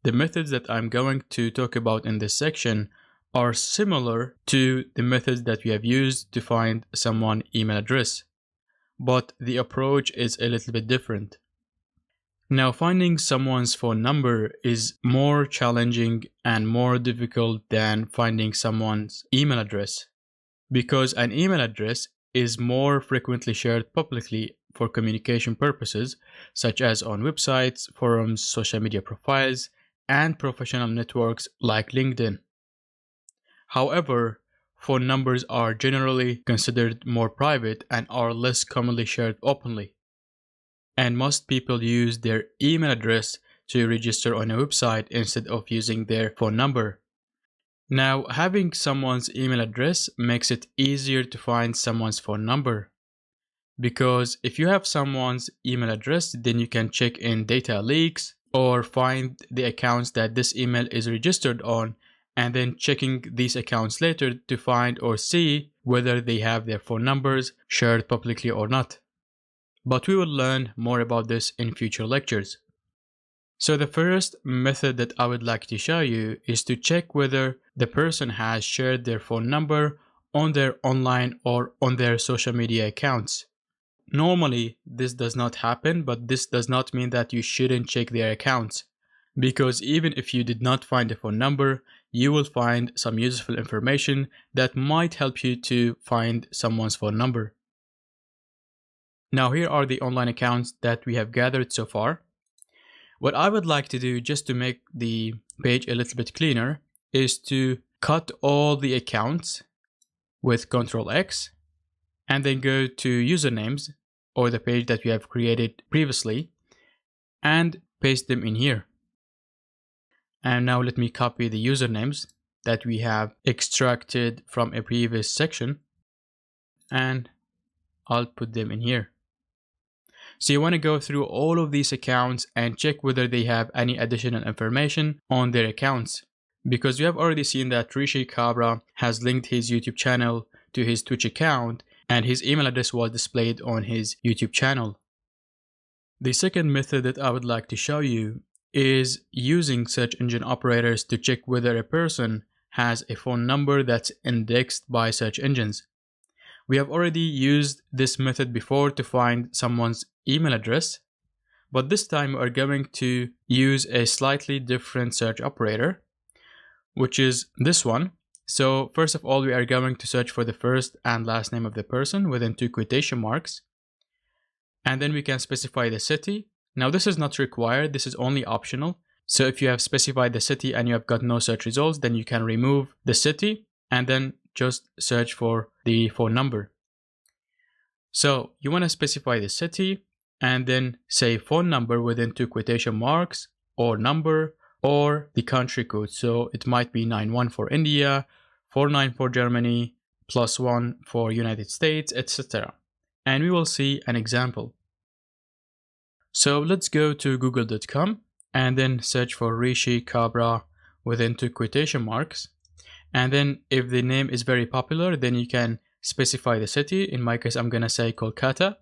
The methods that I'm going to talk about in this section are similar to the methods that we have used to find someone's email address, but the approach is a little bit different. Now, finding someone's phone number is more challenging and more difficult than finding someone's email address, because an email address is more frequently shared publicly for communication purposes, such as on websites, forums, social media profiles, and professional networks like LinkedIn. However, phone numbers are generally considered more private and are less commonly shared openly. And most people use their email address to register on a website instead of using their phone number. Now, having someone's email address makes it easier to find someone's phone number. Because if you have someone's email address, then you can check in data leaks or find the accounts that this email is registered on, and then checking these accounts later to find or see whether they have their phone numbers shared publicly or not. But we will learn more about this in future lectures. So the first method that I would like to show you is to check whether the person has shared their phone number on their online or on their social media accounts. Normally, this does not happen, but this does not mean that you shouldn't check their accounts, because even if you did not find a phone number, you will find some useful information that might help you to find someone's phone number. Now, here are the online accounts that we have gathered so far. What I would like to do, just to make the page a little bit cleaner, is to cut all the accounts with Ctrl X and then go to usernames or the page that we have created previously and paste them in here. And now let me copy the usernames that we have extracted from a previous section and I'll put them in here. So you want to go through all of these accounts and check whether they have any additional information on their accounts. Because you have already seen that Rishi Kabra has linked his YouTube channel to his Twitch account and his email address was displayed on his YouTube channel. The second method that I would like to show you is using search engine operators to check whether a person has a phone number that's indexed by search engines. We have already used this method before to find someone's email address, but this time we are going to use a slightly different search operator, which is this one. So first of all, we are going to search for the first and last name of the person within 2 quotation marks. And then we can specify the city. Now this is not required, this is only optional. So if you have specified the city and you have got no search results, then you can remove the city and then just search for the phone number. So you want to specify the city and then say phone number within 2 quotation marks or number or the country code. So it might be 91 for India, 49 for Germany, +1 for United States, etc. And we will see an example. So let's go to google.com and then search for Rishi Kabra within 2 quotation marks. And then if the name is very popular, then you can specify the city. In my case, I'm going to say Kolkata.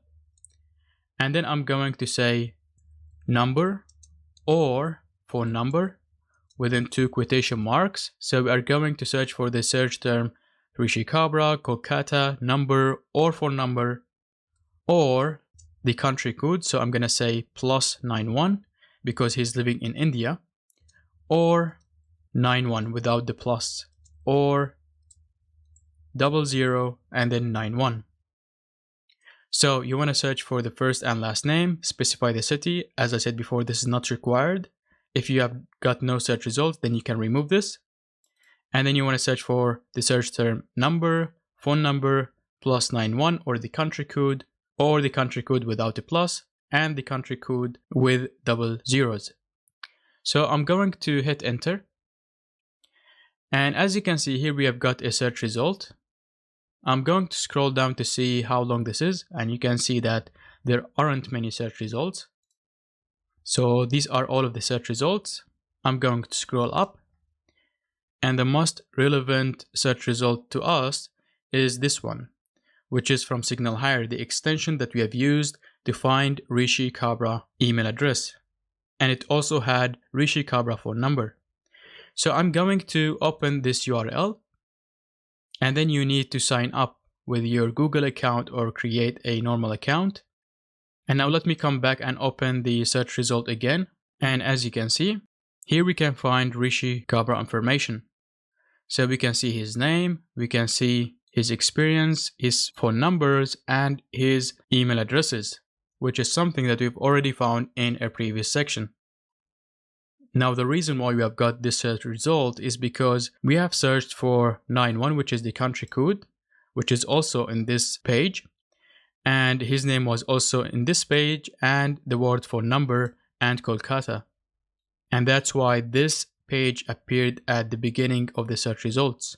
And then I'm going to say number or phone number within 2 quotation marks. So we are going to search for the search term Rishi Kabra, Kolkata, number or phone number, or the country code. So I'm going to say +91 because he's living in India, or 91 without the plus, or 00 and then 91. So you want to search for the first and last name, specify the city. As I said before, this is not required. If you have got no search results, then you can remove this. And then you want to search for the search term number, phone number, +91, or the country code without a plus, and the country code with 00s. So I'm going to hit enter. And as you can see here, we have got a search result. I'm going to scroll down to see how long this is, and you can see that there aren't many search results. So these are all of the search results. I'm going to scroll up, and the most relevant search result to us is this one, which is from Signal Hire, the extension that we have used to find Rishi Kabra email address. and it also had Rishi Kabra phone number. So I'm going to open this URL, and then you need to sign up with your Google account or create a normal account. And now let me come back and open the search result again. And as you can see, here we can find Rishi Kabra information. So we can see his name, we can see his experience, his phone numbers, and his email addresses, which is something that we've already found in a previous section. Now the reason why we have got this search result is because we have searched for 91, which is the country code, which is also in this page, and his name was also in this page, and the word phone number and Kolkata. And that's why this page appeared at the beginning of the search results.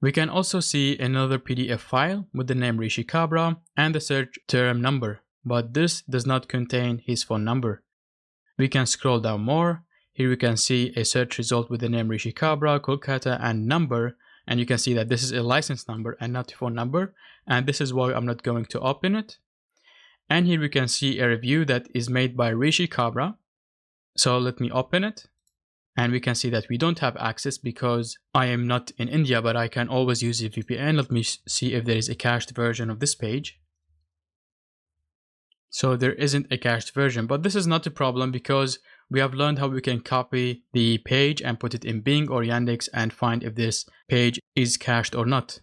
We can also see another PDF file with the name Rishi Kabra and the search term number, but this does not contain his phone number. We can scroll down more. Here we can see a search result with the name Rishi Kabra, Kolkata, and number, and you can see that this is a license number and not a phone number, and this is why I'm not going to open it. And here we can see a review that is made by Rishi Kabra. So let me open it. And we can see that we don't have access because I am not in India, but I can always use a VPN. Let me see if there is a cached version of this page. So there isn't a cached version, but this is not a problem because we have learned how we can copy the page and put it in Bing or Yandex and find if this page is cached or not.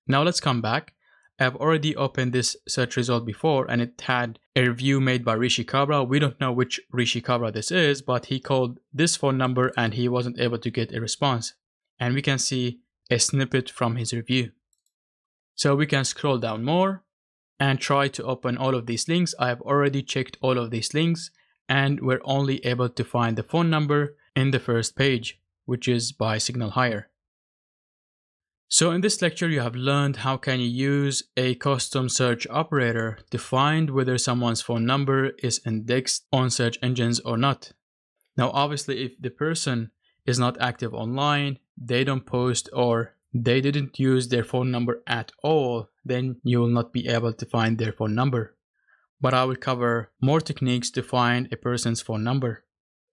Now let's come back. I've already opened this search result before and it had a review made by Rishi Kabra. We don't know which Rishi Kabra this is, but he called this phone number and he wasn't able to get a response. And we can see a snippet from his review. So we can scroll down more and try to open all of these links. I have already checked all of these links and we're only able to find the phone number in the first page, which is by Signal Hire. So in this lecture, you have learned how can you use a custom search operator to find whether someone's phone number is indexed on search engines or not. Now, obviously, if the person is not active online, they don't post, or they didn't use their phone number at all, then you will not be able to find their phone number. But I will cover more techniques to find a person's phone number.